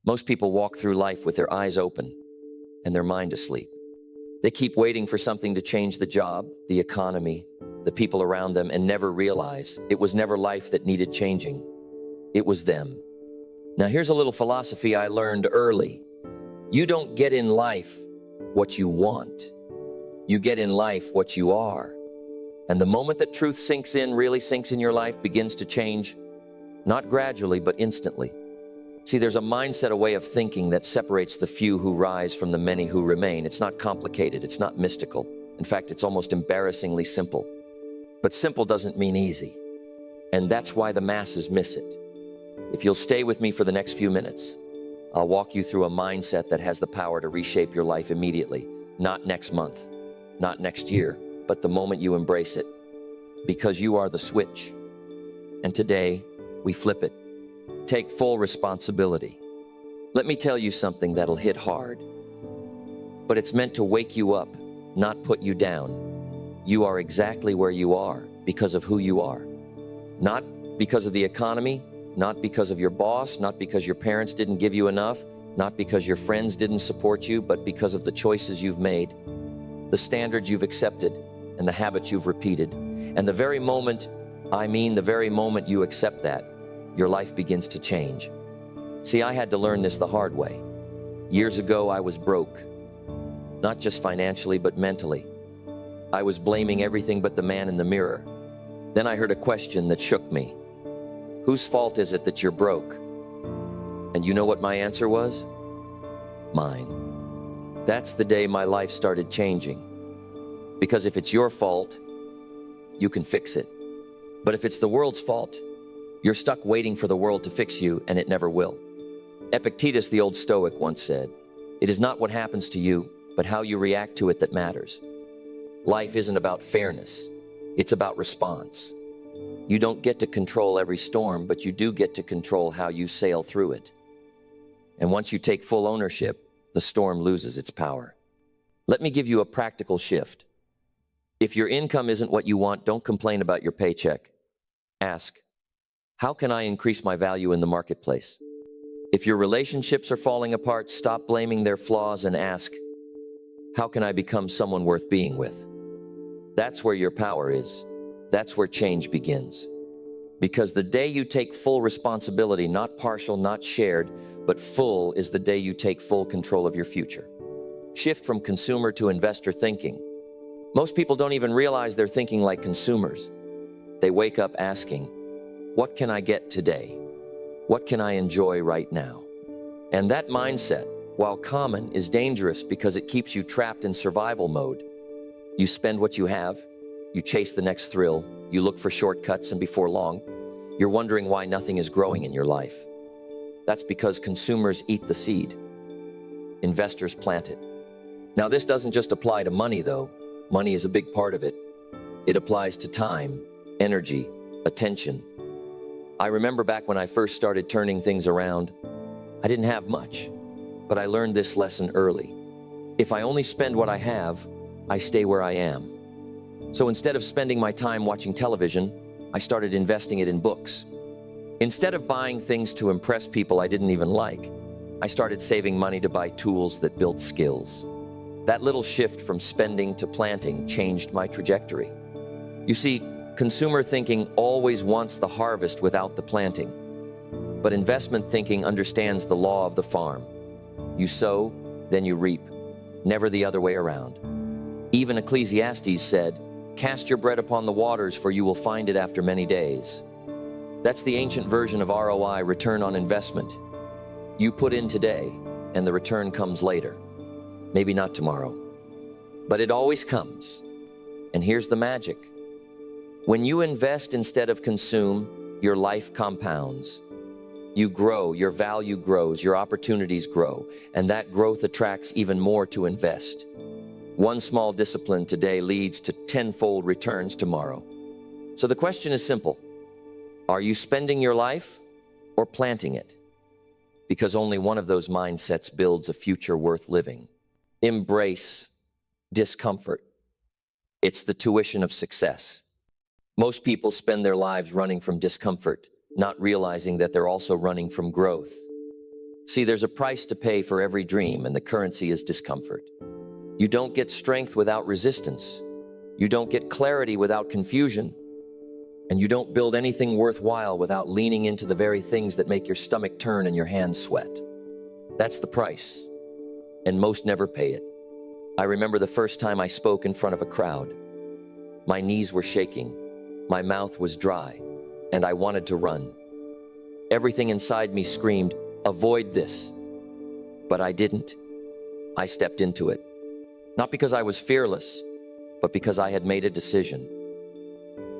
Most people walk through life with their eyes open and their mind asleep. They keep waiting for something to change: the job, the economy, the people around them, and never realize it was never life that needed changing. It was them. Now here's a little philosophy I learned early. You don't get in life what you want. You get in life what you are. And the moment that truth sinks in, really sinks in, your life begins to change, not gradually, but instantly. See, there's a mindset, a way of thinking that separates the few who rise from the many who remain. It's not complicated. It's not mystical. In fact, it's almost embarrassingly simple. But simple doesn't mean easy. And that's why the masses miss it. If you'll stay with me for the next few minutes, I'll walk you through a mindset that has the power to reshape your life immediately. Not next month, not next year, but the moment you embrace it. Because you are the switch. And today, we flip it. Take full responsibility. Let me tell you something that'll hit hard. But it's meant to wake you up, not put you down. You are exactly where you are because of who you are. Not because of the economy, not because of your boss, not because your parents didn't give you enough, not because your friends didn't support you, but because of the choices you've made, the standards you've accepted, and the habits you've repeated. And the very moment you accept that, your life begins to change. See, I had to learn this the hard way. Years ago, I was broke. Not just financially, but mentally. I was blaming everything but the man in the mirror. Then I heard a question that shook me. Whose fault is it that you're broke? And you know what my answer was? Mine. That's the day my life started changing. Because if it's your fault, you can fix it. But if it's the world's fault, you're stuck waiting for the world to fix you, and it never will. Epictetus, the old Stoic, once said, "It is not what happens to you, but how you react to it that matters." Life isn't about fairness. It's about response. You don't get to control every storm, but you do get to control how you sail through it. And once you take full ownership, the storm loses its power. Let me give you a practical shift. If your income isn't what you want, don't complain about your paycheck. Ask, how can I increase my value in the marketplace? If your relationships are falling apart, stop blaming their flaws and ask, how can I become someone worth being with? That's where your power is. That's where change begins. Because the day you take full responsibility, not partial, not shared, but full, is the day you take full control of your future. Shift from consumer to investor thinking. Most people don't even realize they're thinking like consumers. They wake up asking, what can I get today? What can I enjoy right now? And that mindset, while common, is dangerous because it keeps you trapped in survival mode. You spend what you have, you chase the next thrill, you look for shortcuts, and before long, you're wondering why nothing is growing in your life. That's because consumers eat the seed. Investors plant it. Now, this doesn't just apply to money, though. Money is a big part of it. It applies to time, energy, attention. I remember back when I first started turning things around, I didn't have much, but I learned this lesson early. If I only spend what I have, I stay where I am. So instead of spending my time watching television, I started investing it in books. Instead of buying things to impress people I didn't even like, I started saving money to buy tools that built skills. That little shift from spending to planting changed my trajectory. You see, consumer thinking always wants the harvest without the planting. But investment thinking understands the law of the farm. You sow, then you reap, never the other way around. Even Ecclesiastes said, "Cast your bread upon the waters, for you will find it after many days." That's the ancient version of ROI, return on investment. You put in today, and the return comes later. Maybe not tomorrow, but it always comes. And here's the magic. When you invest instead of consume, your life compounds. You grow, your value grows, your opportunities grow, and that growth attracts even more to invest. One small discipline today leads to tenfold returns tomorrow. So the question is simple. Are you spending your life or planting it? Because only one of those mindsets builds a future worth living. Embrace discomfort. It's the tuition of success. Most people spend their lives running from discomfort, not realizing that they're also running from growth. See, there's a price to pay for every dream, and the currency is discomfort. You don't get strength without resistance. You don't get clarity without confusion. And you don't build anything worthwhile without leaning into the very things that make your stomach turn and your hands sweat. That's the price, and most never pay it. I remember the first time I spoke in front of a crowd. My knees were shaking, my mouth was dry, and I wanted to run. Everything inside me screamed, "Avoid this." But I didn't. I stepped into it. Not because I was fearless, but because I had made a decision.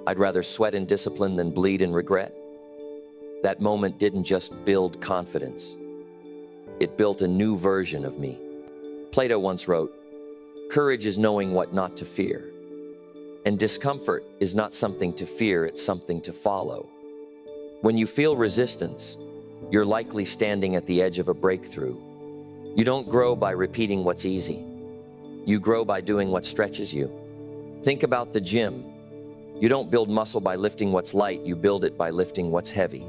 I'd rather sweat in discipline than bleed in regret. That moment didn't just build confidence. It built a new version of me. Plato once wrote, "Courage is knowing what not to fear." And discomfort is not something to fear, it's something to follow. When you feel resistance, you're likely standing at the edge of a breakthrough. You don't grow by repeating what's easy. You grow by doing what stretches you. Think about the gym. You don't build muscle by lifting what's light, you build it by lifting what's heavy.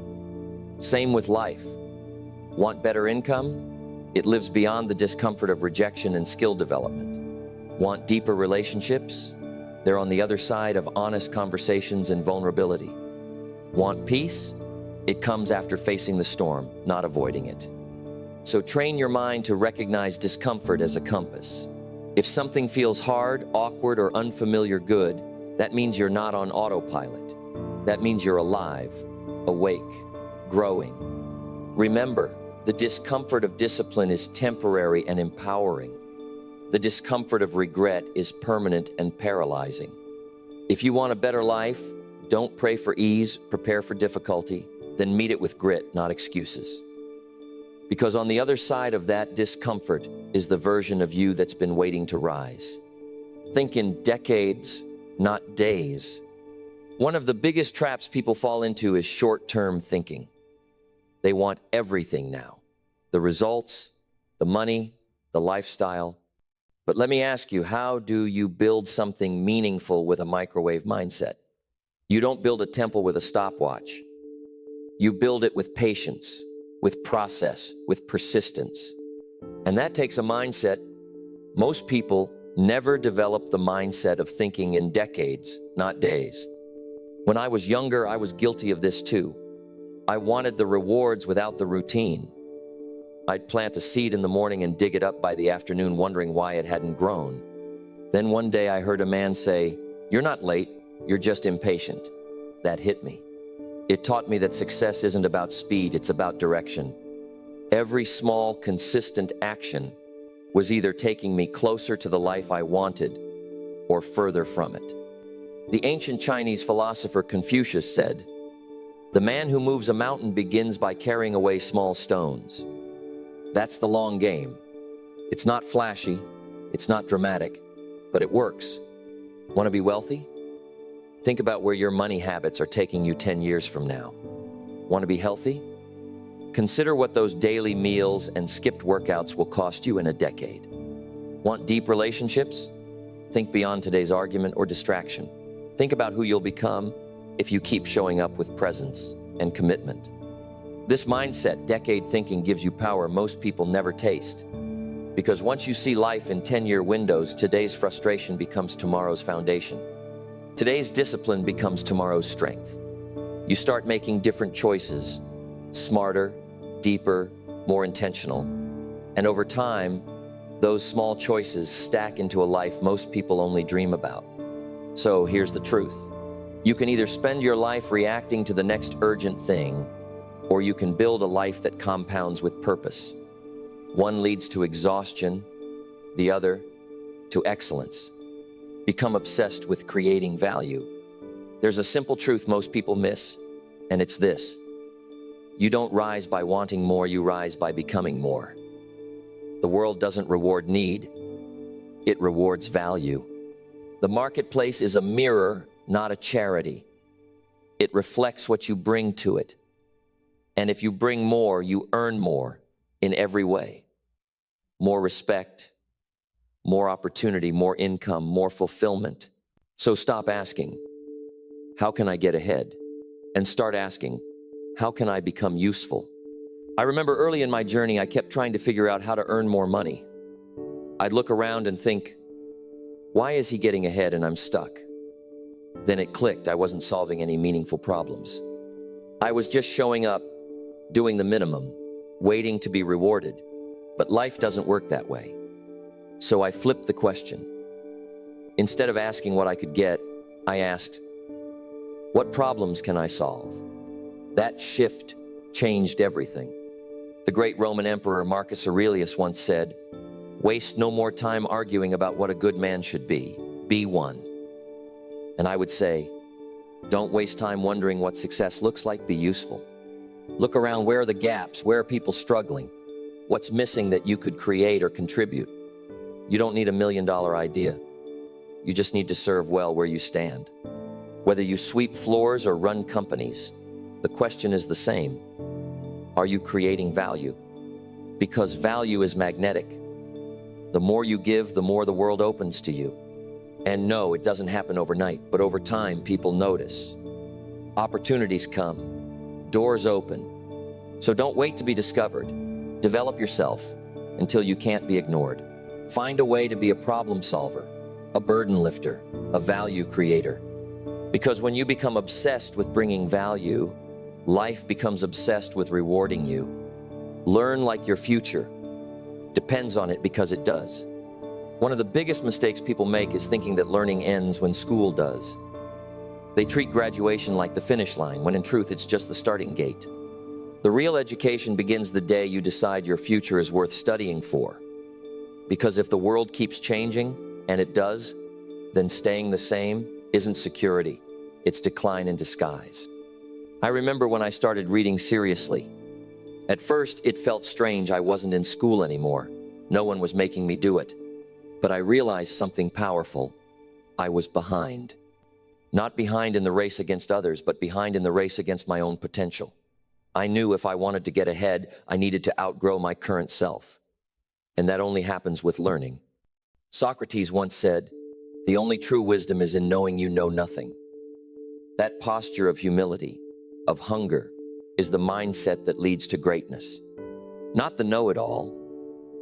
Same with life. Want better income? It lives beyond the discomfort of rejection and skill development. Want deeper relationships? They're on the other side of honest conversations and vulnerability. Want peace? It comes after facing the storm, not avoiding it. So train your mind to recognize discomfort as a compass. If something feels hard, awkward, or unfamiliar good, that means you're not on autopilot. That means you're alive, awake, growing. Remember, the discomfort of discipline is temporary and empowering. The discomfort of regret is permanent and paralyzing. If you want a better life, don't pray for ease, prepare for difficulty, then meet it with grit, not excuses. Because on the other side of that discomfort is the version of you that's been waiting to rise. Think in decades, not days. One of the biggest traps people fall into is short-term thinking. They want everything now. The results, the money, the lifestyle. But let me ask you, how do you build something meaningful with a microwave mindset? You don't build a temple with a stopwatch. You build it with patience, with process, with persistence. And that takes a mindset. Most people never develop the mindset of thinking in decades, not days. When I was younger, I was guilty of this too. I wanted the rewards without the routine. I'd plant a seed in the morning and dig it up by the afternoon, wondering why it hadn't grown. Then one day I heard a man say, "You're not late, you're just impatient." That hit me. It taught me that success isn't about speed, it's about direction. Every small, consistent action was either taking me closer to the life I wanted or further from it. The ancient Chinese philosopher Confucius said, "The man who moves a mountain begins by carrying away small stones." That's the long game. It's not flashy, it's not dramatic, but it works. Want to be wealthy? Think about where your money habits are taking you 10 years from now. Want to be healthy? Consider what those daily meals and skipped workouts will cost you in a decade. Want deep relationships? Think beyond today's argument or distraction. Think about who you'll become if you keep showing up with presence and commitment. This mindset, decade thinking, gives you power most people never taste. Because once you see life in 10-year windows, today's frustration becomes tomorrow's foundation. Today's discipline becomes tomorrow's strength. You start making different choices, smarter, deeper, more intentional. And over time, those small choices stack into a life most people only dream about. So here's the truth. You can either spend your life reacting to the next urgent thing, or you can build a life that compounds with purpose. One leads to exhaustion, the other to excellence. Become obsessed with creating value. There's a simple truth most people miss, and it's this. You don't rise by wanting more, you rise by becoming more. The world doesn't reward need, it rewards value. The marketplace is a mirror, not a charity. It reflects what you bring to it. And if you bring more, you earn more in every way. More respect, more opportunity, more income, more fulfillment. So stop asking, how can I get ahead? And start asking, how can I become useful? I remember early in my journey, I kept trying to figure out how to earn more money. I'd look around and think, why is he getting ahead and I'm stuck? Then it clicked. I wasn't solving any meaningful problems. I was just showing up, doing the minimum, waiting to be rewarded. But life doesn't work that way. So I flipped the question. Instead of asking what I could get, I asked, what problems can I solve? That shift changed everything. The great Roman emperor Marcus Aurelius once said, waste no more time arguing about what a good man should be one. And I would say, don't waste time wondering what success looks like, be useful. Look around, where are the gaps? Where are people struggling? What's missing that you could create or contribute? You don't need $1 million idea. You just need to serve well where you stand. Whether you sweep floors or run companies, the question is the same. Are you creating value? Because value is magnetic. The more you give, the more the world opens to you. And no, it doesn't happen overnight, but over time, people notice. Opportunities come, doors open. So don't wait to be discovered. Develop yourself until you can't be ignored. Find a way to be a problem solver, a burden lifter, a value creator. Because when you become obsessed with bringing value, life becomes obsessed with rewarding you. Learn like your future depends on it, because it does. One of the biggest mistakes people make is thinking that learning ends when school does. They treat graduation like the finish line, when in truth it's just the starting gate. The real education begins the day you decide your future is worth studying for. Because if the world keeps changing, and it does, then staying the same isn't security, it's decline in disguise. I remember when I started reading seriously. At first, it felt strange I wasn't in school anymore. No one was making me do it. But I realized something powerful. I was behind. Not behind in the race against others, but behind in the race against my own potential. I knew if I wanted to get ahead, I needed to outgrow my current self. And that only happens with learning. Socrates once said, the only true wisdom is in knowing you know nothing. That posture of humility, of hunger, is the mindset that leads to greatness. Not the know-it-all,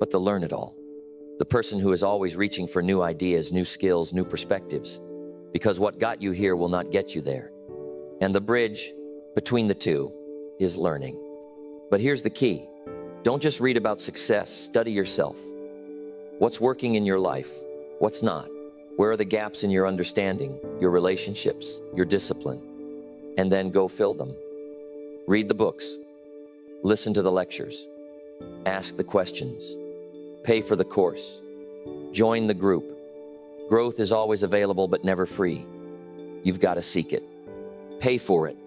but the learn-it-all. The person who is always reaching for new ideas, new skills, new perspectives. Because what got you here will not get you there. And the bridge between the two is learning. But here's the key. Don't just read about success, study yourself. What's working in your life? What's not? Where are the gaps in your understanding, your relationships, your discipline? And then go fill them. Read the books. Listen to the lectures. Ask the questions. Pay for the course. Join the group. Growth is always available but never free. You've got to seek it. Pay for it.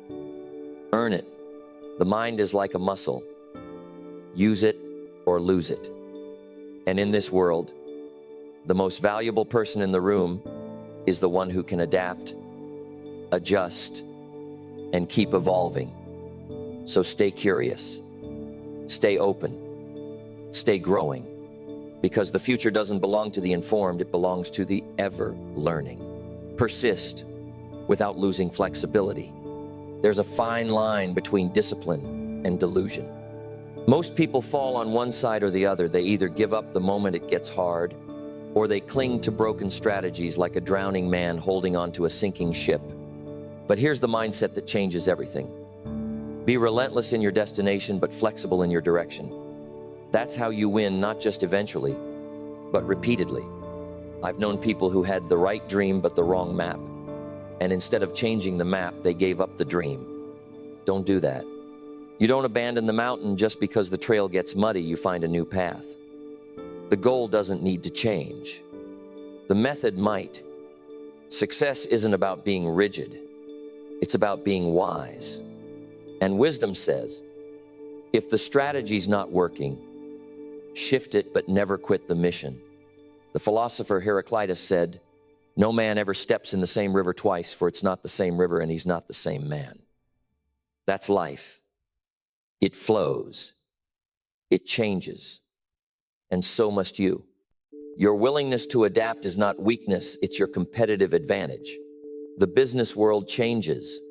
Earn it. The mind is like a muscle. Use it or lose it. And in this world, the most valuable person in the room is the one who can adapt, adjust, and keep evolving. So stay curious, stay open, stay growing, because the future doesn't belong to the informed, it belongs to the ever-learning. Persist without losing flexibility. There's a fine line between discipline and delusion. Most people fall on one side or the other. They either give up the moment it gets hard, or they cling to broken strategies like a drowning man holding onto a sinking ship. But here's the mindset that changes everything. Be relentless in your destination, but flexible in your direction. That's how you win, not just eventually, but repeatedly. I've known people who had the right dream, but the wrong map. And instead of changing the map, they gave up the dream. Don't do that. You don't abandon the mountain just because the trail gets muddy, you find a new path. The goal doesn't need to change. The method might. Success isn't about being rigid. It's about being wise. And wisdom says, if the strategy's not working, shift it but never quit the mission. The philosopher Heraclitus said, no man ever steps in the same river twice, for it's not the same river and he's not the same man. That's life. It flows. It changes. And so must you. Your willingness to adapt is not weakness, it's your competitive advantage. The business world changes.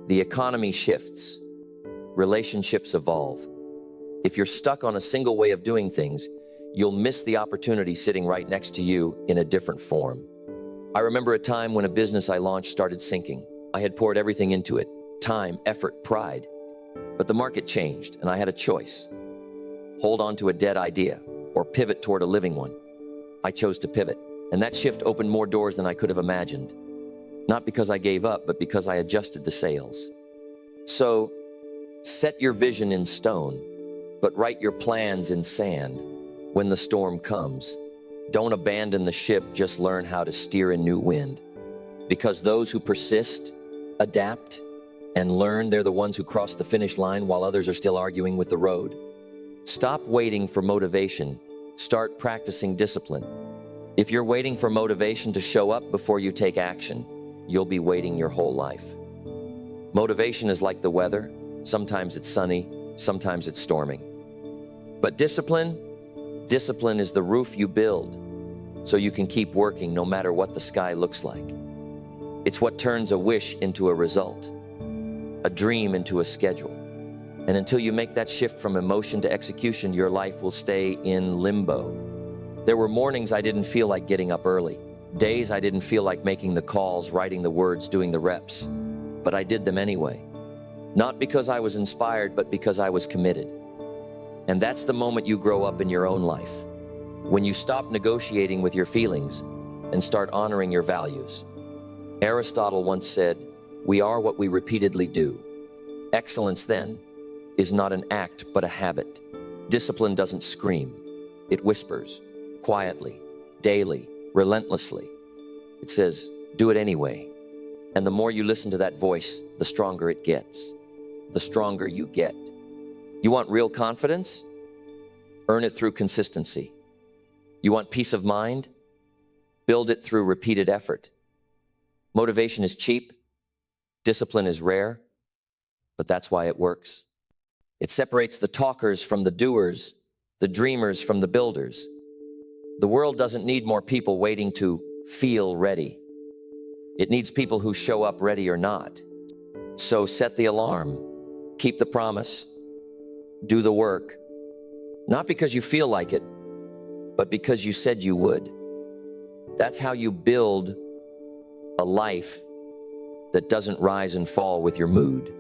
The economy shifts. Relationships evolve. If you're stuck on a single way of doing things, you'll miss the opportunity sitting right next to you in a different form. I remember a time when a business I launched started sinking. I had poured everything into it: time, effort, pride. But the market changed, and I had a choice: hold on to a dead idea or pivot toward a living one. I chose to pivot, and that shift opened more doors than I could have imagined. Not because I gave up, but because I adjusted the sails. So, set your vision in stone, but write your plans in sand. When the storm comes, don't abandon the ship, just learn how to steer in new wind. Because those who persist, adapt, and learn, they're the ones who cross the finish line while others are still arguing with the road. Stop waiting for motivation. Start practicing discipline. If you're waiting for motivation to show up before you take action, you'll be waiting your whole life. Motivation is like the weather. Sometimes it's sunny, sometimes it's storming. But discipline is the roof you build so you can keep working no matter what the sky looks like. It's what turns a wish into a result, a dream into a schedule. And until you make that shift from emotion to execution, your life will stay in limbo. There were mornings I didn't feel like getting up early, days I didn't feel like making the calls, writing the words, doing the reps, but I did them anyway. Not because I was inspired, but because I was committed. And that's the moment you grow up in your own life, when you stop negotiating with your feelings and start honoring your values. Aristotle once said, "We are what we repeatedly do." Excellence, then, is not an act, but a habit. Discipline doesn't scream. It whispers, quietly, daily, relentlessly. It says, do it anyway. And the more you listen to that voice, the stronger it gets, the stronger you get. You want real confidence? Earn it through consistency. You want peace of mind? Build it through repeated effort. Motivation is cheap. Discipline is rare. But that's why it works. It separates the talkers from the doers, the dreamers from the builders. The world doesn't need more people waiting to feel ready. It needs people who show up ready or not. So set the alarm, keep the promise, do the work, not because you feel like it, but because you said you would. That's how you build a life that doesn't rise and fall with your mood.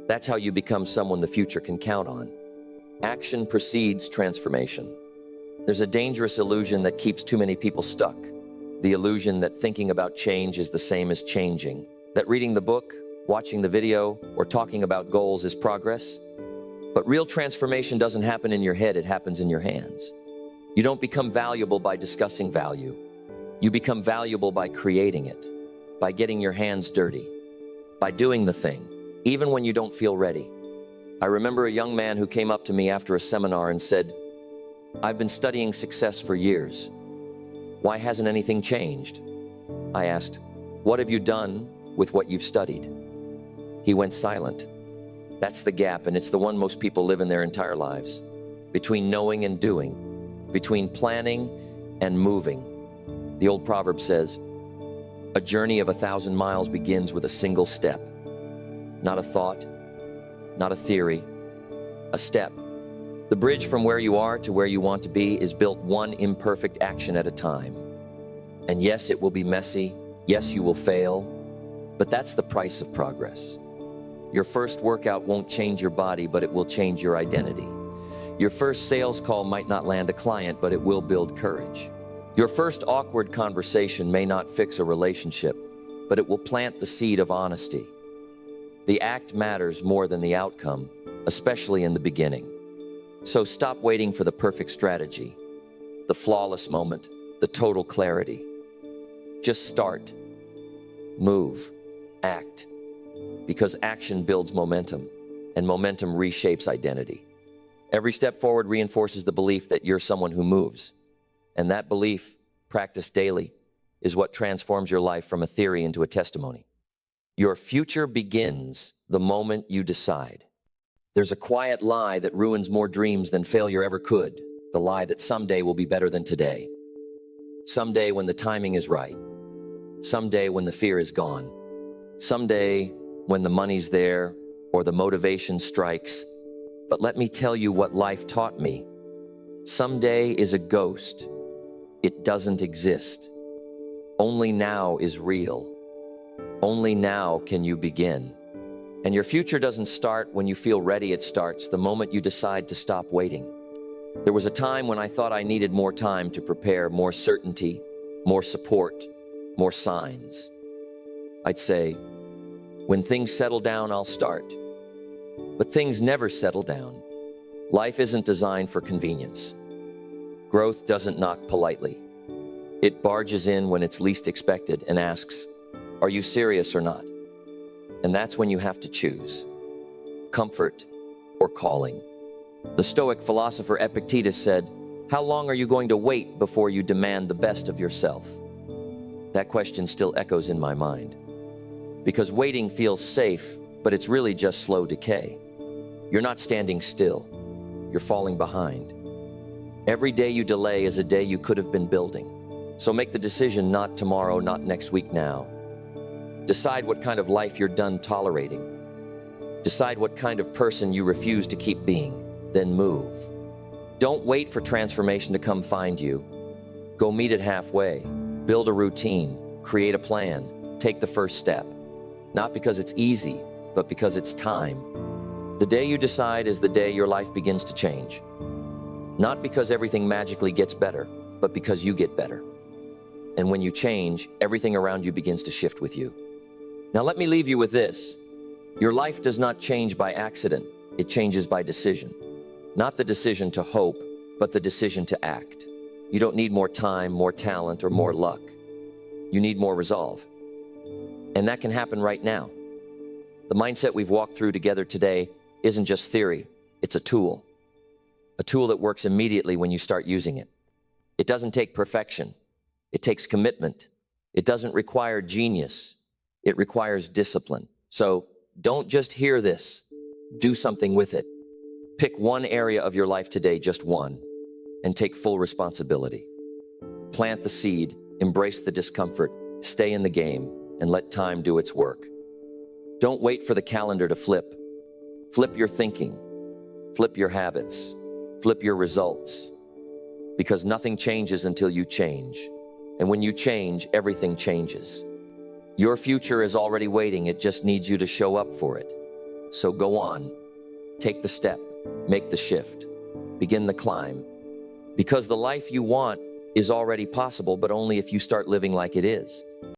That's how you become someone the future can count on. Action precedes transformation. There's a dangerous illusion that keeps too many people stuck. The illusion that thinking about change is the same as changing. That reading the book, watching the video, or talking about goals is progress. But real transformation doesn't happen in your head, it happens in your hands. You don't become valuable by discussing value. You become valuable by creating it, by getting your hands dirty, by doing the thing, even when you don't feel ready. I remember a young man who came up to me after a seminar and said, "I've been studying success for years. Why hasn't anything changed?" I asked, "What have you done with what you've studied?" He went silent. That's the gap, and it's the one most people live in their entire lives. Between knowing and doing, between planning and moving. The old proverb says, "A journey of 1,000 miles begins with a single step." Not a thought, not a theory, a step. The bridge from where you are to where you want to be is built one imperfect action at a time. And yes, it will be messy. Yes, you will fail. But that's the price of progress. Your first workout won't change your body, but it will change your identity. Your first sales call might not land a client, but it will build courage. Your first awkward conversation may not fix a relationship, but it will plant the seed of honesty. The act matters more than the outcome, especially in the beginning. So stop waiting for the perfect strategy, the flawless moment, the total clarity. Just start, move, act, because action builds momentum, and momentum reshapes identity. Every step forward reinforces the belief that you're someone who moves, and that belief, practiced daily, is what transforms your life from a theory into a testimony. Your future begins the moment you decide. There's a quiet lie that ruins more dreams than failure ever could, the lie that someday will be better than today. Someday when the timing is right. Someday when the fear is gone. Someday when the money's there or the motivation strikes. But let me tell you what life taught me. Someday is a ghost. It doesn't exist. Only now is real. Only now can you begin. And your future doesn't start when you feel ready. It starts the moment you decide to stop waiting. There was a time when I thought I needed more time to prepare, more certainty, more support, more signs. I'd say, when things settle down, I'll start. But things never settle down. Life isn't designed for convenience. Growth doesn't knock politely. It barges in when it's least expected and asks, are you serious or not? And that's when you have to choose. Comfort or calling. The Stoic philosopher Epictetus said, how long are you going to wait before you demand the best of yourself? That question still echoes in my mind. Because waiting feels safe, but it's really just slow decay. You're not standing still. You're falling behind. Every day you delay is a day you could have been building. So make the decision, not tomorrow, not next week, now. Decide what kind of life you're done tolerating. Decide what kind of person you refuse to keep being. Then move. Don't wait for transformation to come find you. Go meet it halfway. Build a routine. Create a plan. Take the first step. Not because it's easy, but because it's time. The day you decide is the day your life begins to change. Not because everything magically gets better, but because you get better. And when you change, everything around you begins to shift with you. Now let me leave you with this. Your life does not change by accident. It changes by decision. Not the decision to hope, but the decision to act. You don't need more time, more talent, or more luck. You need more resolve. And that can happen right now. The mindset we've walked through together today isn't just theory, it's a tool. A tool that works immediately when you start using it. It doesn't take perfection. It takes commitment. It doesn't require genius. It requires discipline. So don't just hear this. Do something with it. Pick one area of your life today, just one, and take full responsibility. Plant the seed, embrace the discomfort, stay in the game, and let time do its work. Don't wait for the calendar to flip. Flip your thinking. Flip your habits. Flip your results. Because nothing changes until you change. And when you change, everything changes. Your future is already waiting. It just needs you to show up for it. So go on. Take the step. Make the shift. Begin the climb. Because the life you want is already possible, but only if you start living like it is.